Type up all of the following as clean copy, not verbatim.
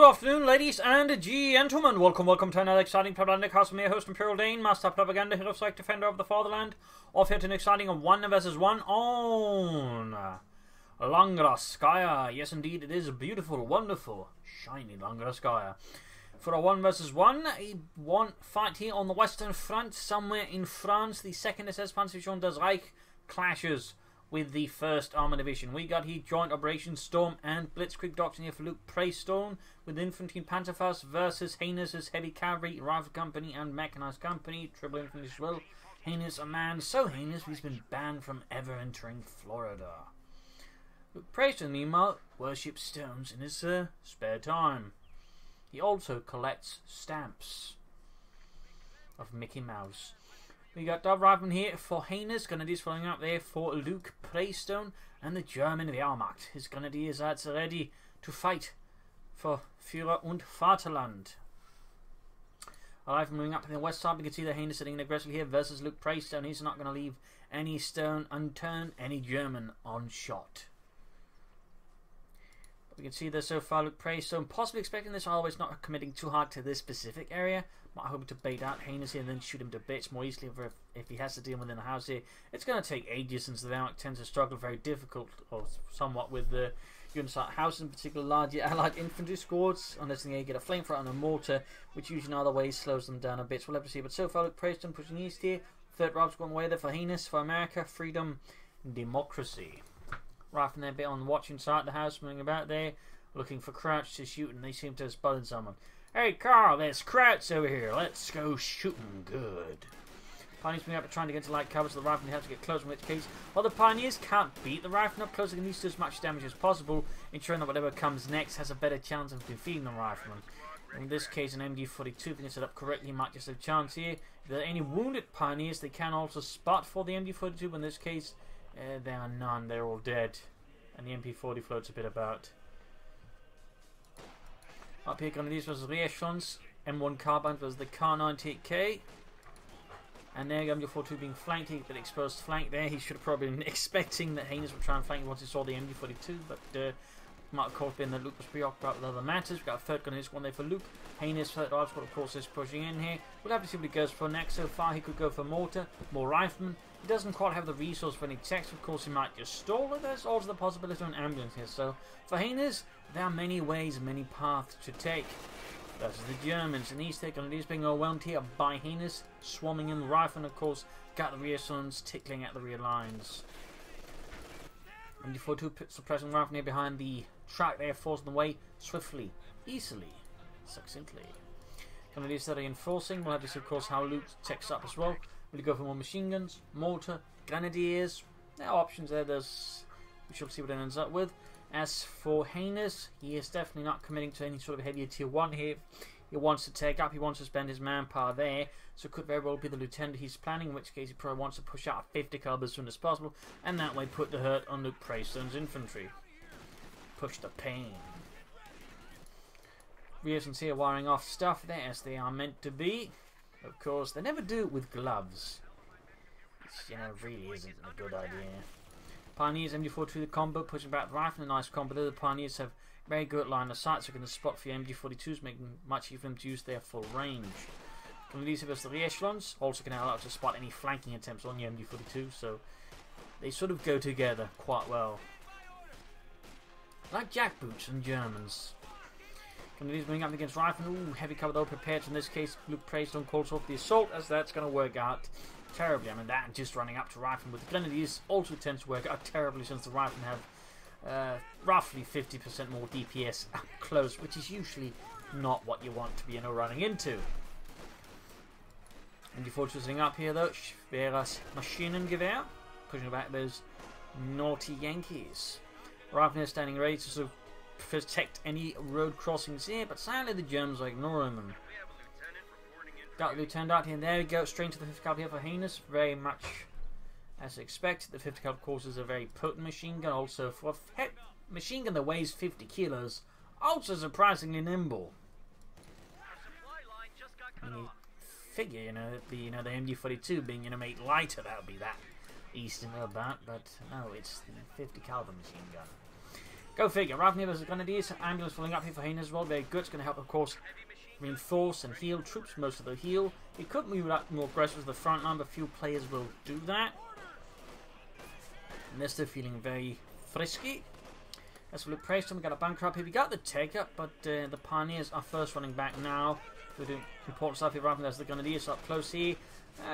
afternoon, ladies and gentlemen. Welcome to another exciting Propagandacast. I'm your host, Imperial Dane, Master Propaganda, Hero Psych, Defender of the Fatherland. Off here to an exciting 1 versus 1 on Langraskaya. Yes, indeed, it is a beautiful, wonderful, shiny Langraskaya. For a 1 versus 1, a fight here on the Western Front, somewhere in France. The 2nd SS Panzerdivision des Reich clashes with the 1st Armored Division. We got here Joint Operation Storm and Blitzkrieg Doctrine here for LukePraisestone, with Infantry Panther versus Heinous' Heavy Cavalry, Rifle Company and Mechanized Company, Triple Infantry as well. Heinous, a man so heinous he's been banned from ever entering Florida. LukePraisestone, meanwhile, worships stones in his spare time. He also collects stamps of Mickey Mouse. We got Dove Rifleman here for Heinous, Grenadiers following up there for LukePraisestone, and the German Wehrmacht. His Grenadiers are ready to fight for Führer und Vaterland. Alright, moving up to the west side, we can see the Heinous sitting aggressively here versus LukePraisestone. He's not going to leave any stone unturned, any German unshot. We can see there so far LukePraisestone possibly expecting this, always not committing too hard to this specific area. Might hope to bait out Heinous here and then shoot him to bits more easily if he has to deal within the house here. It's going to take ages since the Wehrmacht tends to struggle very difficult or somewhat with the units like house, in particular larger allied infantry squads, unless they get a flamethrower and a mortar, which usually in other ways slows them down a bit. So we'll have to see. But so far LukePraisestone pushing east here. 3rd Rob's going away there for Heinous, for America, freedom, democracy. Right from there, a bit on the watching side of the house, moving about there, looking for Crouch to shoot, and they seem to have spotted someone. Hey Carl, there's Crouch over here. Let's go shooting good. Pioneers moving up trying to get into light cover, so the Riflemen have to get close, in which case, while the Pioneers can't beat the Riflemen up close, they can use as much damage as possible, ensuring that whatever comes next has a better chance of defeating the Riflemen. In this case, an MD-42, if they can set up correctly, might just have a chance here. If there are any wounded Pioneers, they can also spot for the MD-42, but in this case, there are none. They're all dead. And the MP-40 floats a bit about. Up here, Grenadiers versus Recons. M1 Carbine versus the Kar-98K. And there, MD-42 being flanked. He got the exposed flank there. He should have probably been expecting that Heinous would try and flank once he saw the MD-42, but might have caught been that Luke was preoccupied with other matters. We've got a 3rd Grenadiers one there for Luke. Heinous, 3rd Arch Squad, of course, is pushing in here. We'll have to see what he goes for next. So far, he could go for mortar, more riflemen. He doesn't quite have the resource for any text. Of course, he might just stall it. There's also the possibility of an ambulance here. So, for Heinous, there are many ways and many paths to take. Versus the Germans. And these Grenadiers being overwhelmed here by Heinous, swarming in the rifle, and of course, got the rear sons tickling at the rear lines. MD-42 suppressing rifle near behind the track there, forcing the way swiftly, easily, succinctly. Grenadiers that are enforcing. We'll have to see, of course, how Luke takes up as well. Will he go for more machine guns, mortar, Grenadiers? There are options there. We shall see what it ends up with. As for Heinous, he is definitely not committing to any sort of heavier tier 1 here. He wants to take up, he wants to spend his manpower there, so it could very well be the lieutenant he's planning, in which case he probably wants to push out a 50 caliber as soon as possible, and that way put the hurt on LukePraisestone's infantry. Push the pain. Reasons here wiring off stuff there as they are meant to be. Of course, they never do it with gloves. Which, really isn't a good idea. Pioneers, MD-42 the combo, pushing back the rifle, a nice combo there. The Pioneers have very good line of sight, so can the spot for your MD-42s, making much easier for them to use their full range. Grenadiers versus the echelons, also can allow to spot any flanking attempts on your MD-42, so they sort of go together quite well. Like jackboots and Germans. Grenadiers moving up against riflemen. Ooh, heavy cover though prepared. So in this case, LukePraisestone calls off the assault, as that's going to work out terribly. I mean, that and just running up to riflemen with the Grenadiers also tends to work out terribly, since the riflemen have roughly 50% more DPS up close, which is usually not what you want to be running into. MD-42 sitting up here though. Schweres Maschinengewehr, pushing back those naughty Yankees. Riflemen standing ready to sort of protect any road crossings here, but sadly the Germans are ignoring them. Got the lieutenant out here, and there we go, straight to the 5th caliber here for Heinous, very much as expected. The 5th caliber, of course, is a very potent machine gun, also for a machine gun that weighs 50 kilos, also surprisingly nimble. And you figure, the MD-42 being, made lighter, that would be that easy to know about, but no, it's the 50 caliber machine gun. Go figure. Ravnir versus Grenadiers. Ambulance filling up here for Heinous as well. Very good. It's going to help, of course, reinforce and heal troops. Most of the heal. It could move up more aggressive to the front line, but few players will do that. And they're still feeling very frisky. That's for LukePraisestone. We got a bunker up here. We got the take up, but the Pioneers are first running back now. We're doing important stuff here. Rather than the Grenadiers up close here.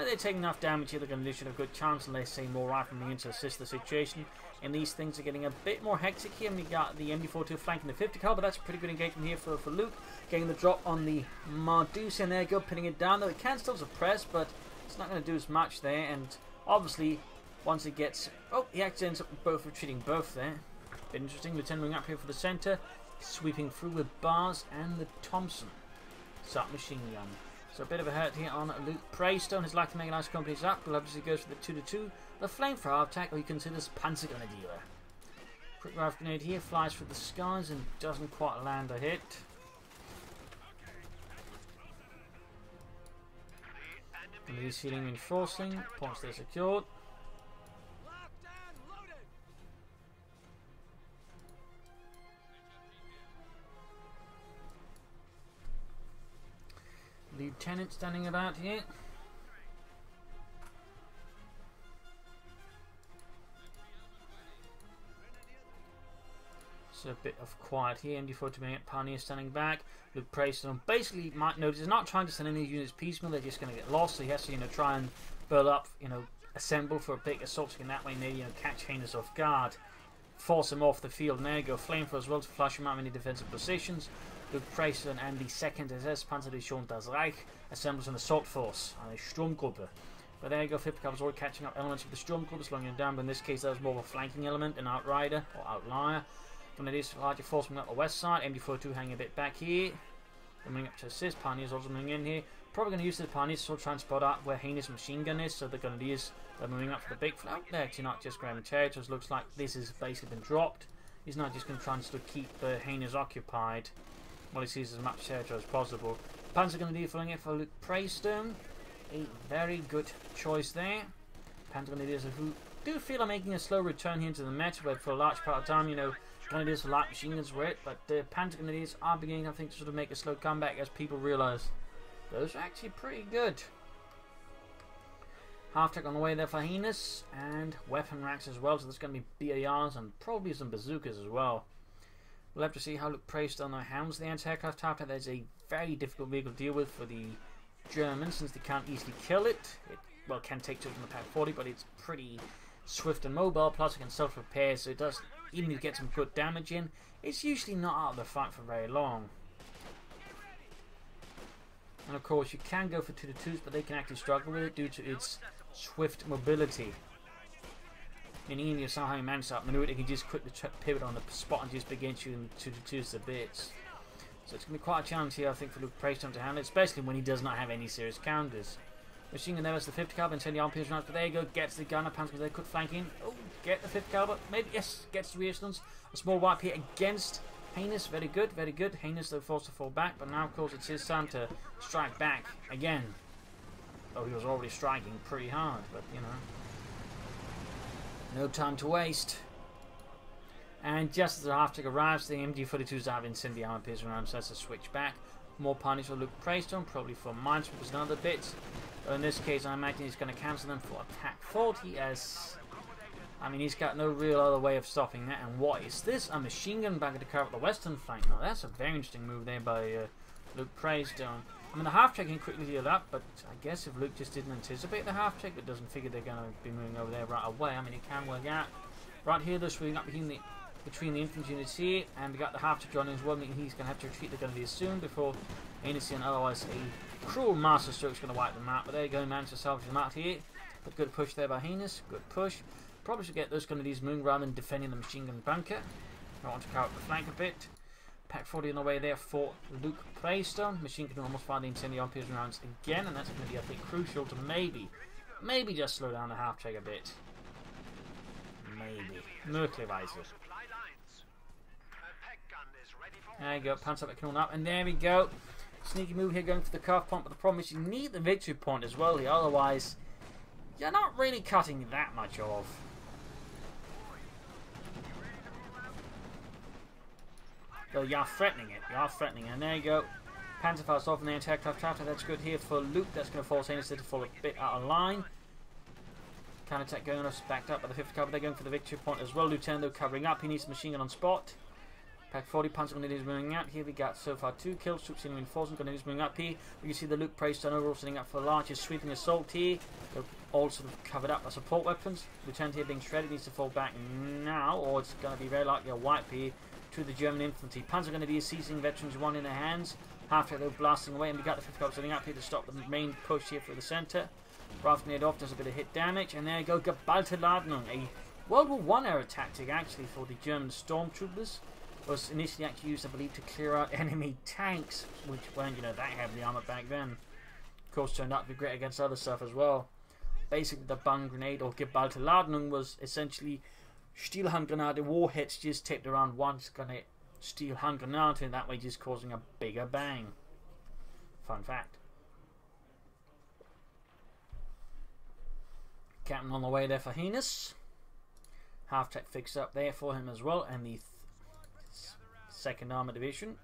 They're taking enough damage here. The Grenadiers should have a good chance unless they say more riflemen in to assist the situation. And these things are getting a bit more hectic here. And we got the MD42 flanking the 50 caliber. That's a pretty good engagement here for Luke. Getting the drop on the Marduce, and there you go, pinning it down. Though it can still suppress, but it's not going to do as much there. And obviously, once it gets... Oh, he actually ends up both retreating both there. Bit interesting. Lieutenant up here for the centre. Sweeping through with Bars and the Thompson. Submachine gun. So a bit of a hurt here on LukePraisestone. His lucky mechanized company's up. Will obviously goes for the 2-2. The flame for half attack, or you consider this Panther Grenadier. Quick rifle grenade here, flies through the skies and doesn't quite land a hit. Grenadiers healing, reinforcing. Points there secured. Lieutenant standing about here. So a bit of quiet here. MD42 Pioneer standing back. LukePraisestone basically might notice he's not trying to send any units piecemeal. They're just going to get lost. So he has to, try and build up, assemble for a big assault. So in that way, maybe catch Heinous off guard, force him off the field. And there you go, flamethrower as well to flush him out of any defensive positions. LukePraisestone and the 2nd SS Panzerdivision das Reich assembles an assault force, eine Sturmgruppe. But there you go, 50 was already catching up elements of the Sturmgruppe, slowing him down, but in this case that was more of a flanking element, an outrider or outlier. Grenadiers larger force moving up the west side, MD42 hanging a bit back here. They're moving up to assist, Pioneers also moving in here. Probably going to use the Pioneers to sort of try and spot out where Heinous machine gun is, so the Grenadiers are moving up for the big flank. They're actually not just grabbing territories, looks like this has basically been dropped. He's not just going to try and sort of keep Heinous occupied. Well, he sees as much territory as possible. Panzer Grenadier filling it for LukePraisestone. A very good choice there. Panzer Grenadiers who do feel are making a slow return here into the match, but for a large part of the time, Grenadiers for light machine guns were it. But the Panther Grenadiers are beginning, I think, to sort of make a slow comeback as people realise those are actually pretty good. Half-tech on the way there for Heinous, and weapon racks as well, so there's going to be BARs and probably some bazookas as well. We'll have to see how LukePraisestone handles the anti-aircraft half-tech. There's a very difficult vehicle to deal with for the Germans since they can't easily kill it. It can take two from the Pack 40, but it's pretty swift and mobile, plus it can self-repair, so it does, even if you get some good damage in, it's usually not out of the fight for very long. And of course you can go for 2-2s, but they can actually struggle with it due to its swift mobility. And even if somehow you manage to outmaneuver it, it can just quickly pivot on the spot and just begin shooting 2-2s to bits. So it's going to be quite a challenge here, I think, for LukePraisestone to handle it, especially when he does not have any serious counters. Machine gun there was the 50 caliber and 10 yard pierce rounds, but there you go, gets the gunner, Panther they could flank in. Oh, get the 50 caliber, maybe, yes, gets the resistance. A small wipe here against Heinous, very good, very good. Heinous though forced to fall back, but now of course it's his turn to strike back again. Oh, he was already striking pretty hard, but no time to waste. And just as the half-tick arrives, the MG42s have incendiary armor piercing rounds, so that's a switch back. More punish for LukePraisestone, probably for minesweepers and other bits. But in this case, I imagine he's going to cancel them for attack 40 as... he's got no real other way of stopping that. And what is this? A machine gun back to cover up the western flank. Now that's a very interesting move there by LukePraisestone. The half-check can quickly heal up, but I guess if Luke just didn't anticipate the half-check, but doesn't figure they're going to be moving over there right away, it can work out. Right here, they're swinging up between the infantry units here, and we got the half-check joining as well, meaning he's going to have to retreat the Grenadiers soon before Heinous, and otherwise a cruel masterstroke is going to wipe them out. But there you go, managed to salvage them out here. But good push there by Heinous, good push. Probably should get those Grenadiers moving rather than defending the machine gun bunker. I want to cover up the flank a bit. Pack 40 on the way there for LukePraisestone. Machine can almost find the incendiary piercing rounds again, and that's going to be, I think, crucial to maybe just slow down the half-check a bit. Maybe. Möglicherweise. There you go, Panther can up, and there we go. Sneaky move here going for the curve point, but the problem is you need the victory point as well here, otherwise you're not really cutting that much off. Though you are threatening it. You are threatening it. And there you go. Panther fast off in the anti-aircraft traffic. That's good here for Luke. That's going to force Heinous to fall a bit out of line. Counter-attack going on. Backed up by the 5th Cavalry. They're going for the victory point as well. Lieutenant though covering up. He needs a machine gun on spot. Pack 40 Panther going to use moving out here. We got so far 2 kills. Troops in reinforcement going to use moving up here. We can see the LukePraisestone overall setting up for the largest sweeping assault here. They're all sort of covered up by support weapons. Lieutenant here being shredded needs to fall back now, or it's going to be very likely a wipe here to the German infantry. Panzer going to be seizing veterans 1 in their hands. After they're blasting away, and we got the 5th Cavalry setting up here to stop the main push here through the centre. Ralph neared off, does a bit of hit damage, and there you go, Gebalteladung, a World War I era tactic actually for the German stormtroopers. Was initially actually used, I believe, to clear out enemy tanks, which weren't, you know, that heavily armoured back then. Of course, turned out to be great against other stuff as well. Basically, the Bang Grenade or Gebalteladung was essentially steel hand grenade warheads just taped around one steel hand grenade, and that way just causing a bigger bang. Fun fact. Captain on the way there for Heinous. Half-tech fixed up there for him as well, and the 2nd Armoured Division.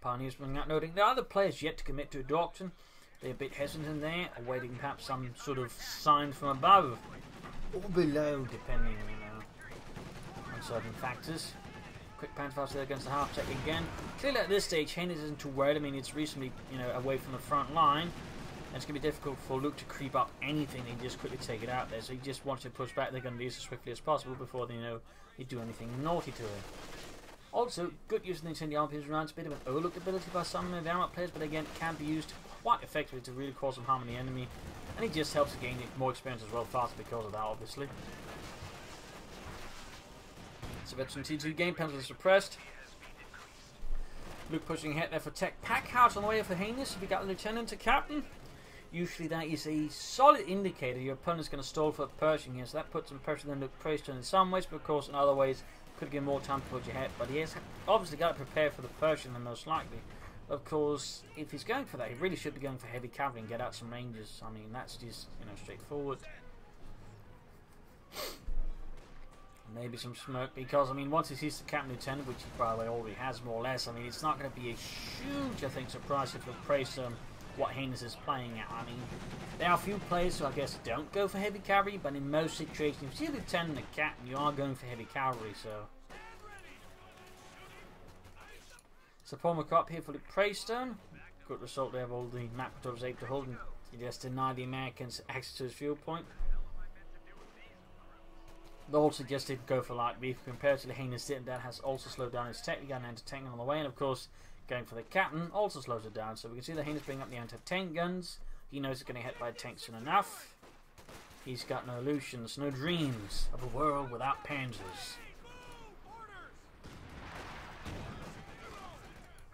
Pioneers bringing out, noting there are other players yet to commit to a doctrine. They're a bit hesitant there, awaiting perhaps some sort of sign from above or below, depending on certain factors. Quick Panther fast there against the half-tech again. Clearly at this stage, Heinous isn't too worried. I mean, it's recently, you know, away from the front line. And it's going to be difficult for Luke to creep up anything and just quickly take it out there. So he just wants to push back. They're going to do as swiftly as possible before they, you know, they do anything naughty to him. Also, good use of the incendiary RPG rounds. A bit of an overlooked ability by some of the armoured players, but again, can be used quite effectively to really cause some harm on the enemy. And it just helps to gain more experience as well, faster because of that, obviously. So veteran T2 game, Panther suppressed. Luke pushing ahead there for tech. Pack house on the way for Heinous. We got Lieutenant to Captain. Usually that is a solid indicator your opponent's going to stall for Pershing here, so that puts some pressure on LukePraisestone in some ways, but of course in other ways could give more time to push ahead. But he has obviously got to prepare for the Pershing, then most likely. Of course, if he's going for that, he really should be going for heavy cavalry and get out some ranges. I mean, that's just, you know, straightforward. Maybe some smoke, because I mean, once he sees the Captain Lieutenant, which he by the way already has more or less, I mean, it's not going to be a huge, I think, surprise if LukePraisestone what Heinous is playing at. I mean, there are a few players who I guess don't go for heavy cavalry, but in most situations, if you're Lieutenant and Captain, you are going for heavy cavalry, so. So Paul McCop here for LukePraisestone. Good result there of all the map control was able to hold and he just denied the Americans access to his fuel point. They also just did go for light beef compared to the Heinous did, that has also slowed down his tech. He got an anti-tank on the way, and of course going for the Captain also slows it down. So we can see the Heinous bringing up the anti-tank guns. He knows he's getting hit by a tank soon enough. He's got no illusions, no dreams of a world without panzers.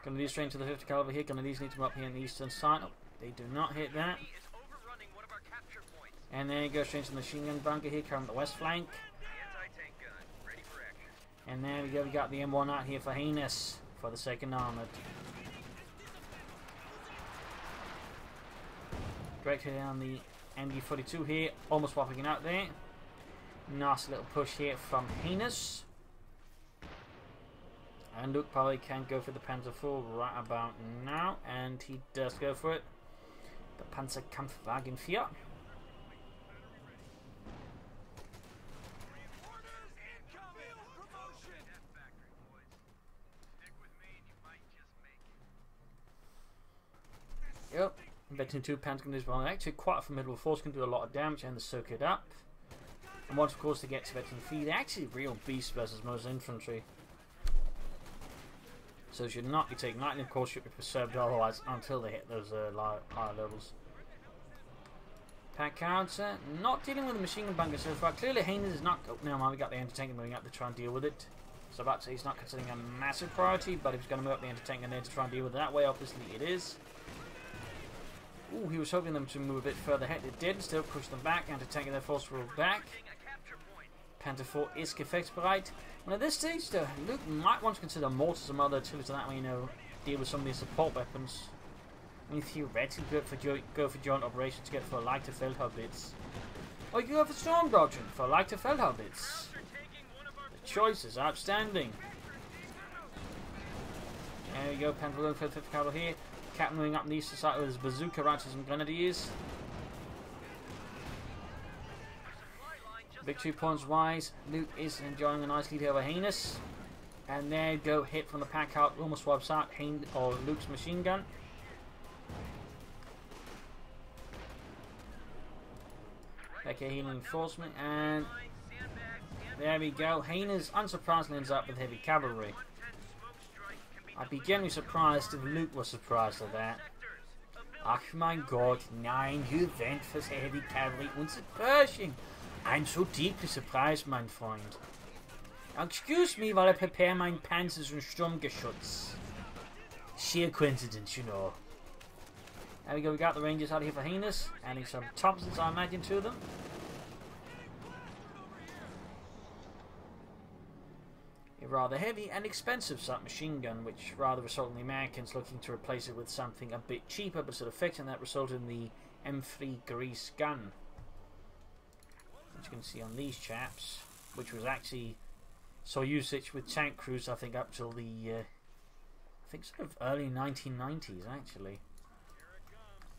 Gonna lead straight into the 50 caliber here. Gonna need to come up here on the eastern side. Oh, they do not hit that. And then he goes straight to the machine gun bunker here, covering the west flank. And there we go, we got the M1 out here for Heinous for the 2nd Armoured. Great hit on the MD-42 here, almost whopping it out there. Nice little push here from Heinous. And Luke probably can go for the Panther 4 right about now, and he does go for it. The Panzerkampfwagen 4. Yep, Veteran 2 Panther can do well. Actually, quite a formidable force, can do a lot of damage and soak it up. And once, of course, they get to Veteran 3, they're actually real beasts versus most infantry. So should not be taken lightly, of course, should be preserved otherwise until they hit those higher levels. Pack counter, not dealing with the machine gun bunker so far. Clearly, Heinous is not. Oh, no, man, we got the anti-tank moving up to try and deal with it. So about to say he's not considering a massive priority, but if he's going to move up the anti-tank in there to try and deal with it that way, obviously it is. Ooh, he was hoping them to move a bit further ahead. It did, still push them back, anti-tank in their force roll back. Panther 4 is gefechtsbereit. And at this stage, though, Luke might want to consider mortars and other artillery, so that way, you know, deal with some of these support weapons. I mean, theoretically, go for joint operations to get for lighter Feldhaubitz. Or you go for storm doctrine for lighter Feldhaubitz. The choice is outstanding. There we go, Panther going for the 5th cavalry here. Captain moving up on the eastern side with his bazooka riders and grenadiers. Victory points wise, Luke is enjoying a nice lead over Heinous. And there you go, hit from the pack out, almost wipes out Luke's machine gun. Okay, healing reinforcement, and there we go. Heinous unsurprisingly ends up with heavy cavalry. I'd be genuinely surprised if Luke was surprised at that. Ach mein Gott, nein, you went for heavy cavalry und Pershing. I'm so deeply surprised, mein Freund. Excuse me while I prepare my Panzers and Sturmgeschütz. Sheer coincidence, you know. There we go, we got the Rangers out here for Heinous. Adding some Thompsons, I imagine, to them. A rather heavy and expensive submachine gun, which rather resulted in the Americans looking to replace it with something a bit cheaper, but sort of effective, and that resulted in the M3 Grease gun. As you can see on these chaps, which was actually saw usage with tank crews, I think, up till the I think sort of early 1990s, actually,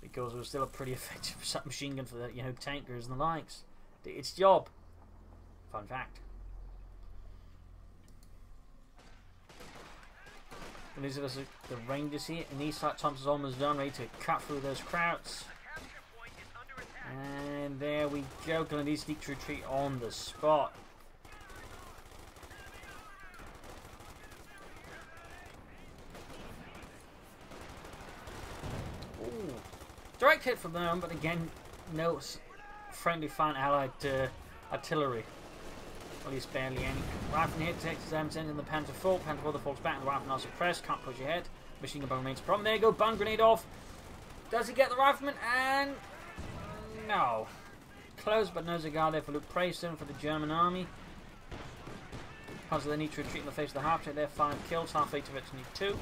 because it was still a pretty effective submachine gun for the tankers and the likes. Did its job. Fun fact. Elizabeth, the Rangers here, and these side Thompson's almost done, ready to cut through those crowds. And there we go, gonna need sneak to retreat on the spot. Ooh. Direct hit from them, but again, no friendly fine allied artillery. At least barely any. Rifle hit, takes his arms in the Panther fall. Panther fall, the falls back, and the rifle now suppressed. Can't push ahead. Machine gun remains a problem. There you go, bun grenade off. Does he get the rifleman? And no. Close, but no cigar there for LukePraisestone for the German army. Puzzle, they need to retreat in the face of the half-check there. 5 kills, halfway to victory 2.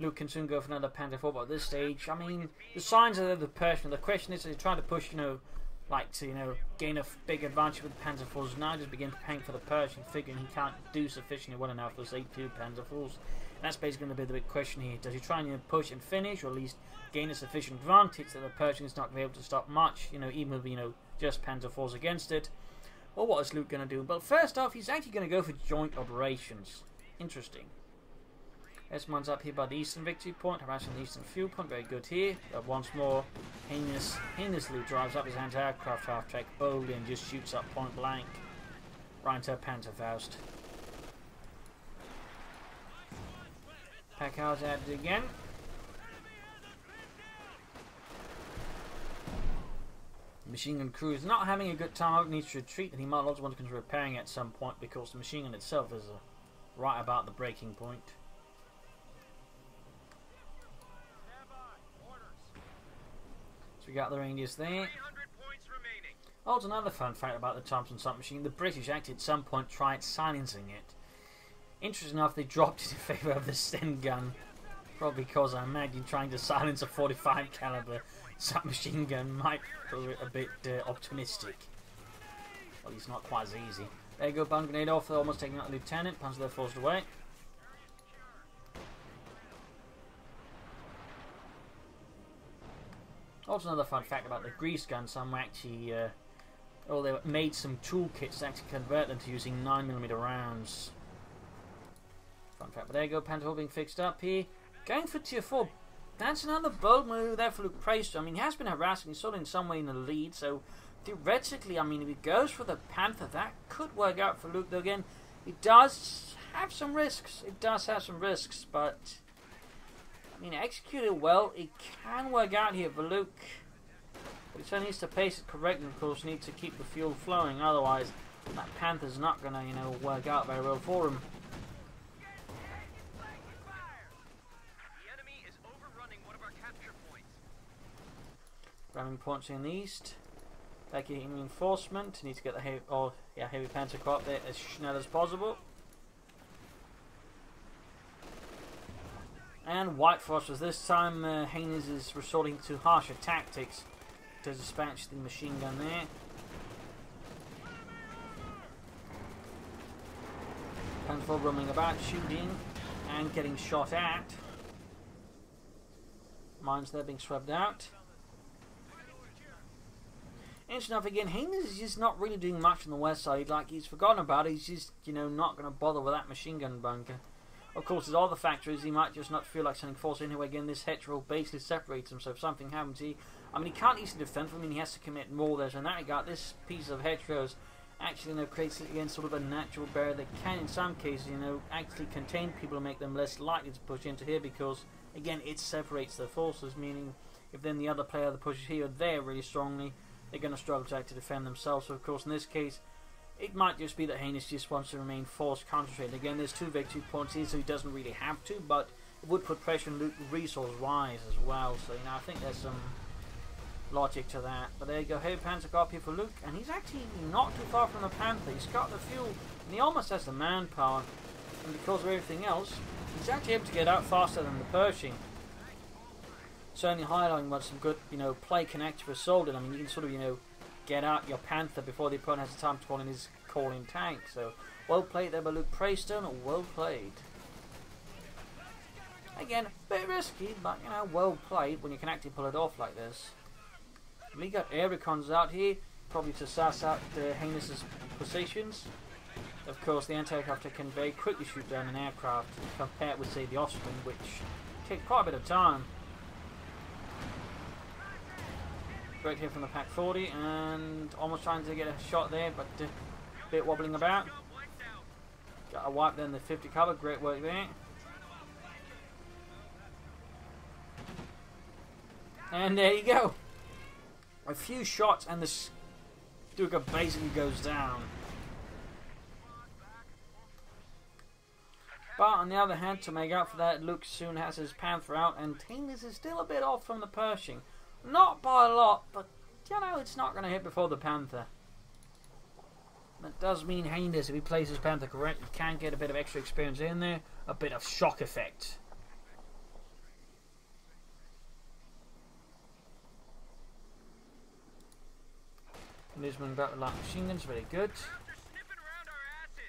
Luke can soon go for another Panther fall, but at this stage, I mean, the signs are there, the Pershing. The question is, he's trying to push, like to, gain a big advantage with the Panther Falls. Now just begin preparing for the Pershing, figuring he can't do sufficiently well enough with those 8-2 Panther Falls. And that's basically going to be the big question here. Does he try and push and finish, or at least gain a sufficient advantage that the Pershing is not going to be able to stop much, even with, just Panther Falls against it? Or what is Luke going to do? But first off, he's actually going to go for joint operations. Interesting. S1's up here by the eastern victory point, harassing the eastern fuel point, very good here. But once more, heinously drives up his anti-aircraft half-track boldly and just shoots up point blank. Right into a Panzerfaust. Packard's at it again. Machine gun crew is not having a good time. It needs to retreat, and he might also want to consider repairing at some point because the machine gun itself is right about the breaking point. So we got the Rangers there. Also, another fun fact about the Thompson submachine: the British actually at some point tried silencing it. Interesting enough, they dropped it in favour of the Sten gun, probably because I imagine trying to silence a 45 caliber submachine gun might be a bit optimistic. Well, it's not quite as easy. There you go, bun grenade off. They're almost taking out the lieutenant. Panzer there forced away. Also, another fun fact about the grease gun: some actually, they made some toolkits to actually convert them to using 9mm rounds. Fun fact. But there you go, Panther being fixed up here. Going for tier 4. That's another bold move there for LukePraisestone. I mean, he has been harassing. He's sort of in some way in the lead. So, theoretically, I mean, if he goes for the Panther, that could work out for Luke. Though, again, it does have some risks. It does have some risks, but I mean, executed well, it can work out here for Luke. But he certainly needs to pace it correctly, of course, needs to keep the fuel flowing, otherwise that Panther's not going to, work out very well for him. Grabbing points in the east. Taking reinforcement, need to get the heavy Panther crop there as snell as possible. And White Frost was this time. Heinous is resorting to harsher tactics to dispatch the machine gun there. Panther roaming about, shooting and getting shot at. Mines there being swept out. Interesting enough, again, Heinous is just not really doing much on the west side. Like, he's forgotten about it. He's just, you know, not going to bother with that machine gun bunker. Of course, there's other factors. He might just not feel like sending force anyway. Again, this hetero basically separates him, so if something happens, he can't easily defend. I mean, he has to commit more there. So in that regard, this piece of heteros actually, you know, creates again sort of a natural barrier that can, in some cases, you know, actually contain people and make them less likely to push into here because, again, it separates their forces. Meaning, if then the other player that pushes here there really strongly, they're going to struggle to actually defend themselves. So, of course, in this case, it might just be that Heinous just wants to remain force concentrated. Again, there's 2 victory points here, so he doesn't really have to, but it would put pressure on Luke resource-wise as well. So, you know, I think there's some logic to that. But there you go, Heavy Panther got up here for Luke, and he's actually not too far from the Panther. He's got the fuel, and he almost has the manpower. And because of everything else, he's actually able to get out faster than the Pershing. Certainly highlighting what some good, you know, play can actually result in. I mean, you can sort of, you know, get out your Panther before the opponent has the time to call in his calling tank. So, well played there by LukePraisestone, well played. Again, a bit risky, but, you know, well played when you can actually pull it off like this. We got air recons out here, probably to suss out Heinous's positions. Of course, the anti-aircraft can very quickly shoot down an aircraft compared with, say, the Offspring, which take quite a bit of time. Great here from the Pack 40, and almost trying to get a shot there, but a bit wobbling about. Got a wipe there in the 50 cover, great work there. And there you go. A few shots and the Stuka basically goes down. But on the other hand, to make up for that, Luke soon has his Panther out, and Heinous is still a bit off from the Pershing. Not by a lot, but, you know, it's not going to hit before the Panther. That does mean Heinous, if he plays his Panther correctly, can get a bit of extra experience in there, a bit of shock effect. Newsman got the light machine guns, very good.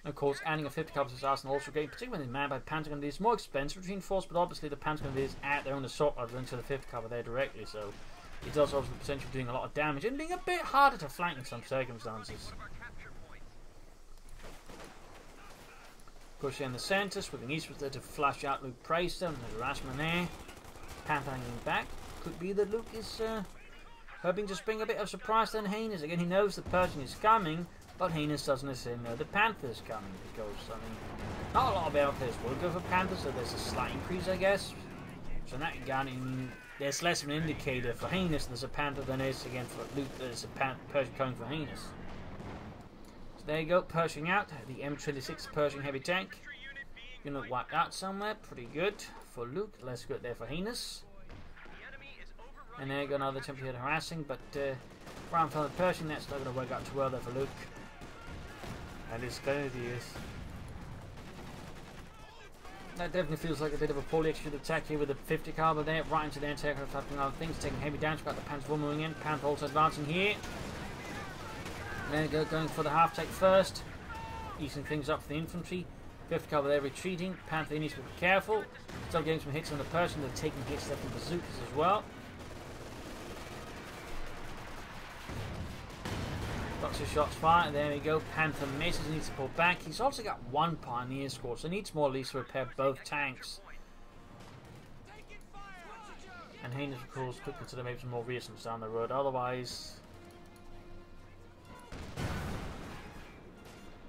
And of course, adding a 50 caliber to his arsenal also great, particularly when he's manned by Pentagon. It is more expensive to reinforce, but obviously the Pentagon is at their own assault rifle into the 50 caliber there directly, so it does also have the potential of doing a lot of damage and being a bit harder to flank in some circumstances. Push in the centre, sweeping eastwards there to flush out LukePraisestone and the harassment there. Panther hanging back. Could be that Luke is hoping to spring a bit of surprise on Heinous. Again, he knows the Pershing is coming, but Heinous doesn't necessarily know the Panther is coming because, I mean, not a lot of outfitters will go for Panther, so there's a slight increase, I guess. So in that regard, there's less of an indicator for Heinous there's a Panther than there is, again, for Luke there's a Pershing coming for Heinous. So there you go, Pershing out. The M26 Pershing heavy tank. Unit wiped out somewhere, pretty good for Luke, less good there for Heinous. And there you go, another attempt here at harassing, but round for the Pershing, that's not going to work out too well there for Luke. And it's going to use. That definitely feels like a bit of a poorly executed attack here with the 50 caliber there, right into the anti-aircraft, happening other things, taking heavy damage. Got the Panther moving in, Panther also advancing here. There you go, going for the half take first, easing things up for the infantry. 50 caliber there retreating, Panther needs to be careful. Still getting some hits on the Pershing, they're taking hits there from bazookas as well. Lots of shots fired, there we go, Panther misses, needs to pull back. He's also got one Pioneer squad, so needs more at least to repair both tanks. And Heinous, of course, could consider maybe some more reasons down the road, otherwise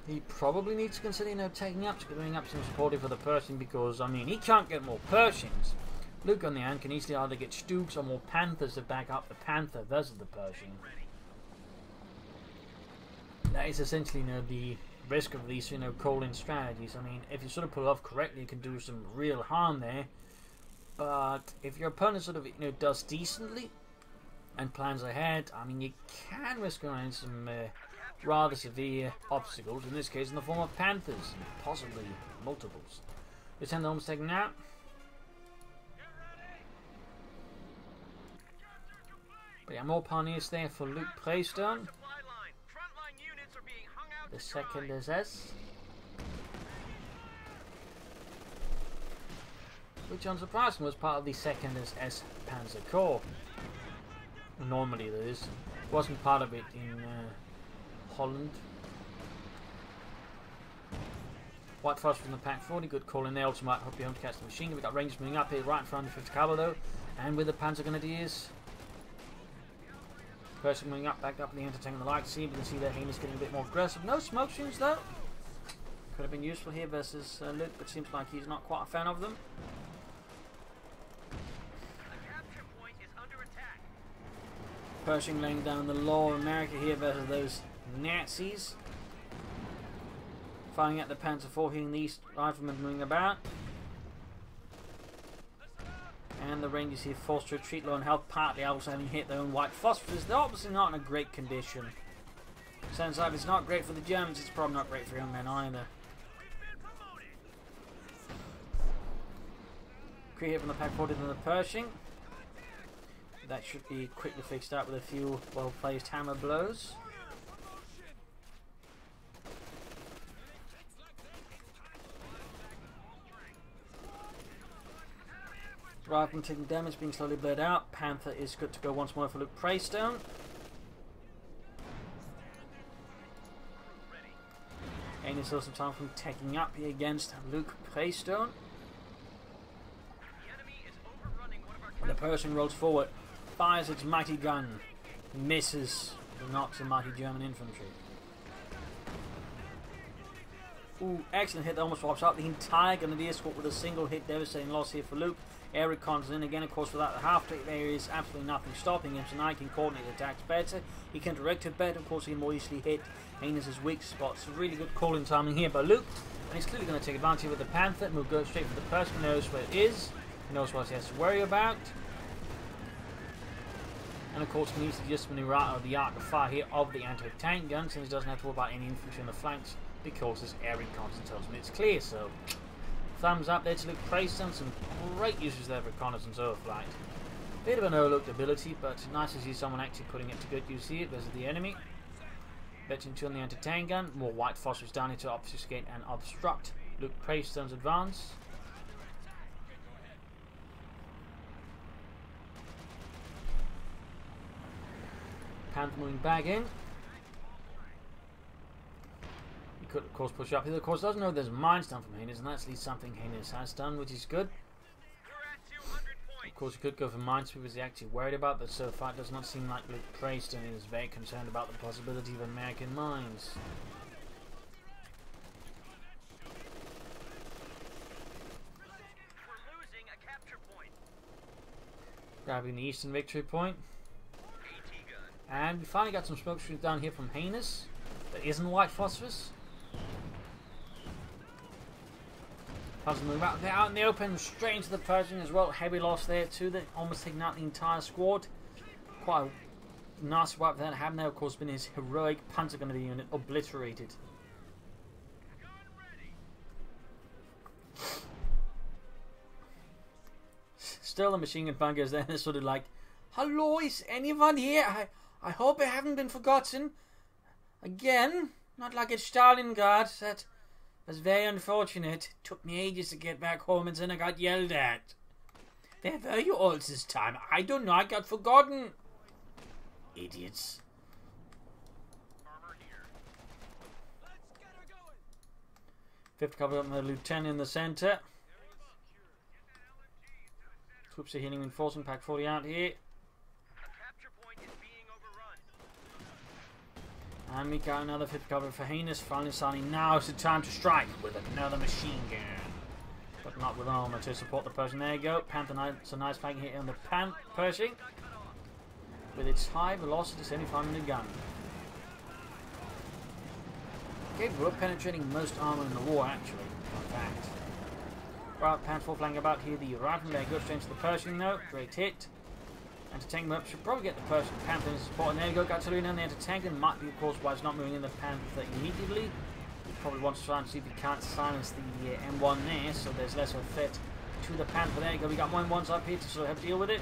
he probably needs to consider, you know, taking up, going up some supportive for the Pershing, because, I mean, he can't get more Pershings. Luke, on the hand, can easily either get Stooks or more Panthers to back up the Panther versus the Pershing. That is essentially, you know, the risk of these, you know, call-in strategies. I mean, if you sort of pull it off correctly, you can do some real harm there. But if your opponent sort of, you know, does decently and plans ahead, I mean, you can risk around some rather severe obstacles. In this case, in the form of Panthers, and possibly multiples. Lieutenant Holmes taken out. But yeah, more Pioneers there for LukePraisestone. The second SS. which unsurprisingly was part of the 2nd SS Panzer Corps. Normally there is. Wasn't part of it in Holland. White Phosphorus from the Pack 40, good call in there. Also might hope you home to catch the machine gun. We got Rangers moving up here right in front of the 5th Cavalry though. And with the Panzer Grenadiers. Pershing moving up, back up in the entertaining the light scene. We can see that Heinous getting a bit more aggressive. No smoke screens though. Could have been useful here versus Luke, but seems like he's not quite a fan of them. Pershing laying down the law of America here versus those Nazis. Firing at the Panzer IV here in the east, riflemen moving about. And the Rangers here forced to retreat low on health, partly also having hit their own White Phosphorus. They're obviously not in a great condition. Sounds like it's not great for the Germans, it's probably not great for young men either. Quick hit from the Pack 40 to the Pershing. That should be quickly fixed up with a few well-placed hammer blows. Rifleman taking damage, being slowly bled out. Panther is good to go once more for LukePraisestone. Heinous still some time from taking up here against LukePraisestone. The Pershing rolls forward, fires its mighty gun, misses, and knocks the mighty German infantry. Ooh, excellent hit that almost wipes out the entire Grenadier escort with a single hit, devastating loss here for Luke. Air Recon's in again, of course, without the half-plate there is absolutely nothing stopping him, so now he can coordinate attacks better, he can direct it better, of course he can more easily hit Heinous' weak spots. Really good calling timing here by Luke, and he's clearly going to take advantage with the Panther, and will go straight for the Pershing. He knows where it is, he knows what he has to worry about. And of course he needs to just maneuver out of the arc of fire here of the anti-tank gun, since he doesn't have to worry about any infantry on the flanks, because his air recon tells him it's clear. So thumbs up there to LukePraisestone, some great uses there of reconnaissance overflight. Bit of an overlooked ability, but nice to see someone actually putting it to good use here versus the enemy. Veteran 2 on the anti-tank gun, more White Phosphorus down here to obfuscate and obstruct LukePraisestone's advance. Panther moving back in. He could of course push up. He of course doesn't know there's mines down from Heinous, and that's at least something Heinous has done, which is good. Of course he could go for mine sweep as he actually worried about, but so far it does not seem like LukePraisestone is very concerned about the possibility of American mines. Grabbing the eastern victory point. And we finally got some smoke screens down here from Heinous. That isn't White Phosphorus. Puzzle move out there, out in the open, straight into the Pershing as well. Heavy loss there too. They almost taking out the entire squad. Quite a nasty wipe that happened there. Of course, been his heroic Panzer Grenadier unit obliterated. Still, the machine gun bunkers there. They're sort of like, "Hello, is anyone here? I hope I haven't been forgotten. Again, not like at Stalingrad. That was very unfortunate. Took me ages to get back home, and then I got yelled at. Where were you all this time? I don't know, I got forgotten. Idiots." Fifth cover up with the lieutenant in the centre. Troops are healing, reinforcing Pack 40 out here. And we got another fifth cover for Heinous. Finally starting now is the time to strike with another machine gun. But not with armor to support the Pershing. There you go. Panther, so nice flanking hit on the Pershing. With its high velocity 75mm gun. Capable of penetrating most armor in the war, actually. In fact. Right, Panther flanking about here. The rifleman there goes straight into the Pershing though. Great hit. Anti-tank up should probably get the Pershing Panther in support. And there you go, artillery down the anti-tank, and might be of course why it's not moving in the Panther immediately. He probably wants to try and see if he can't silence the M1 there, so there's less of a threat to the Panther. There you go, we got M1s up here to sort of have to deal with it.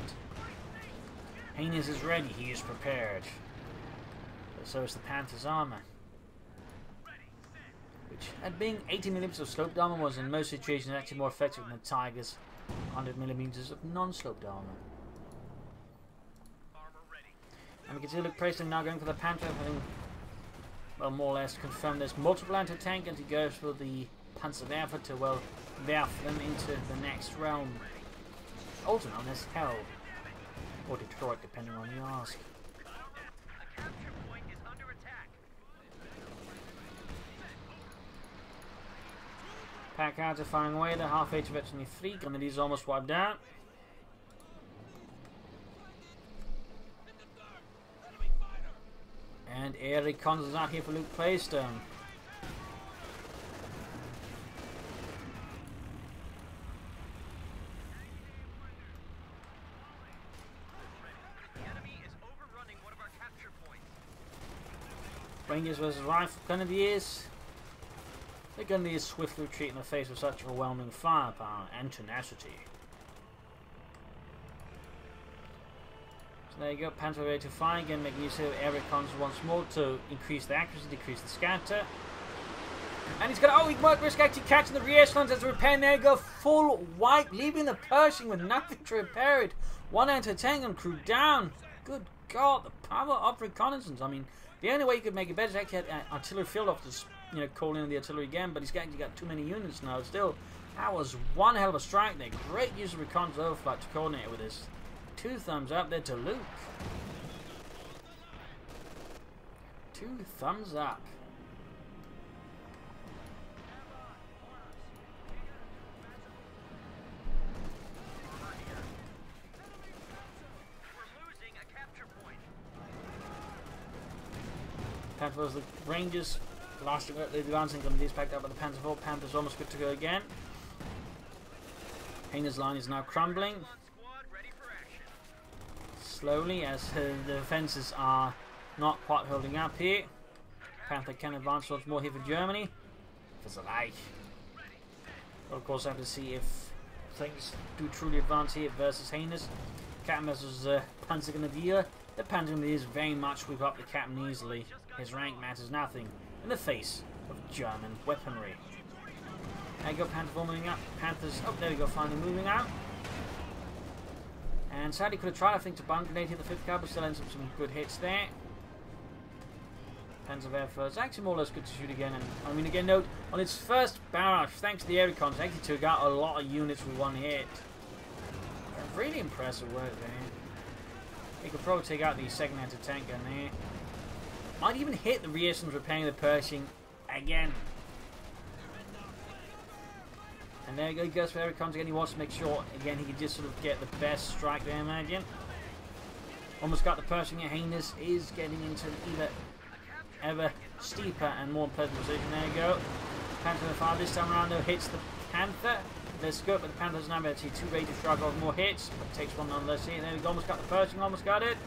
Heinous is ready, he is prepared. But so is the Panther's armor. Which, at being 80mm of sloped armor, was in most situations actually more effective than the Tiger's 100mm of non-sloped armor. And we can see LukePraisestone now going for the Panther, having, well, more or less confirmed there's multiple anti-tank, and he goes for the Panzerwerfer to, well, werf them into the next realm. Also known as Hell. Or Detroit, depending on who you ask. Packard are firing away, they're halfway to virtually 3, Grenadiers almost wiped out. And air Recons is out here for LukePraisestone. Rangers versus Rifle Grenadiers. The Grenadiers swiftly retreat in the face of such overwhelming firepower and tenacity. So there you go, Panther ready to fire again, making use of air recons once more to increase the accuracy, decrease the scatter. And he's gonna, he might risk actually catching the re-echelons as a repair, and there you go, full wipe, leaving the Pershing with nothing to repair it. One anti-tank and crew down. Good God, the power of reconnaissance. I mean, the only way you could make it better is actually had artillery field off to, you know, call in the artillery again, but he's actually got too many units now. Still, that was one hell of a strike there. Great use of Recon's overflight to coordinate with this. 2 thumbs up there to Luke. 2 thumbs up. Panthers, the Rangers, last advancing Grenadiers packed up by the Panther 4. Panthers almost good to go again. Heinous line is now crumbling. Slowly, as the defences are not quite holding up here. Panther can advance towards more here for Germany. For the Reich. We'll of course have to see if things do truly advance here versus Heinous. Captain versus Panzer Grenadier. The Panther Grenadiers very much sweep up the Captain easily. His rank matters nothing in the face of German weaponry. There you go, Panther 4 moving up. Panthers, oh there we go, finally moving out. And sadly could have tried, I think, to bomb grenade here the 5th caliber, still ends up some good hits there. Panzerwerfer is actually more or less good to shoot again, and I mean again note, on its first barrage, thanks to the air recons, actually took out a lot of units with one hit. Really impressive work there. He could probably take out the second anti-tank gun there. Might even hit the re-echelons repairing the Pershing again. And there he goes for air recons again. He wants to make sure, again, he can just sort of get the best strike there, I imagine. Almost got the Pershing here. Heinous is getting into an ever steeper and more unpleasant position. There you go. Panther 5 this time around though hits the Panther. Let's go, but the Panthers now actually too ready to strike off more hits, but takes one nonetheless here. There we go, almost got the Pershing, almost got it.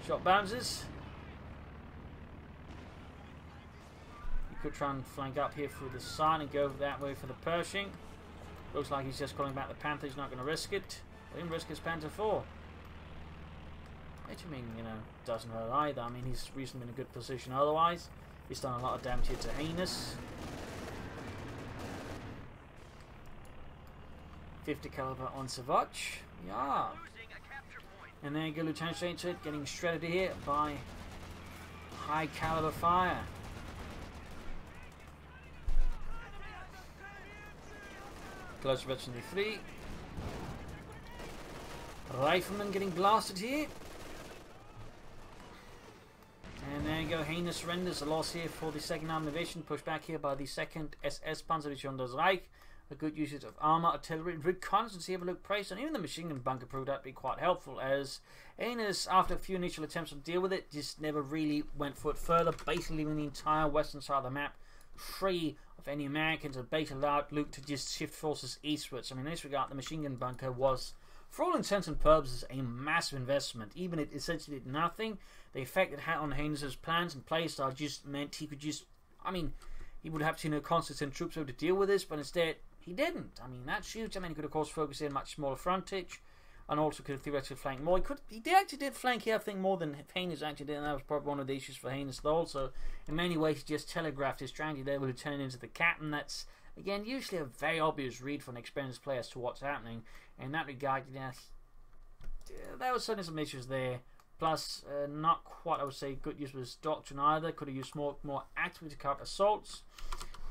Shot bounces. He could try and flank up here through the side and go that way for the Pershing. Looks like he's just calling back the Panther, he's not going to risk it. He didn't risk his Panther 4. Which I mean, you know, doesn't hurt either. I mean, he's reasonably in a good position otherwise. He's done a lot of damage here to Heinous. 50 caliber on Savage. Yeah. And there you go, Lieutenant Shade getting shredded here by high caliber fire. Close to Veteran 3. Rifleman getting blasted here. And there you go, Heinous surrenders. A loss here for the 2nd Army Division. Pushed back here by the 2nd SS Panzer Division des Reich. A good usage of armour, artillery, and reconnaissance here by LukePraisestone. Even the machine gun bunker proved out to be quite helpful, as Heinous, after a few initial attempts to deal with it, just never really went for it further, basically leaving the entire western side of the map free of any Americans, and basically allowed Luke to just shift forces eastwards. I mean, in this regard, the machine gun bunker was, for all intents and purposes, a massive investment. Even it essentially did nothing. The effect it had on Heinous' plans and playstyle just meant he could just, I mean, he would have to, you know, constantly send troops over to deal with this, but instead, he didn't. I mean, that's huge. I mean, he could, of course, focus in much smaller frontage, and also could have theoretically flanked more. He actually did flank here, I think, more than Heinous actually did, and that was probably one of the issues for Heinous, though. Also, in many ways, he just telegraphed his strategy there, would have turned into the Captain. That's Again, usually a very obvious read for an experienced player as to what's happening. In that regard, you know, there was certainly some issues there. Plus, not quite, I would say, good use of his doctrine either. Could have used more actively to counter assaults.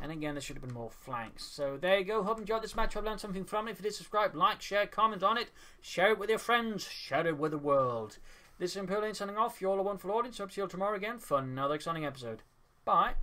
And again, there should have been more flanks. So there you go. Hope you enjoyed this match. I've learned something from it. If you did, subscribe, like, share, comment on it. Share it with your friends. Share it with the world. This is Imperial signing off. You're all a wonderful audience. Hope to see you all tomorrow again for another exciting episode. Bye.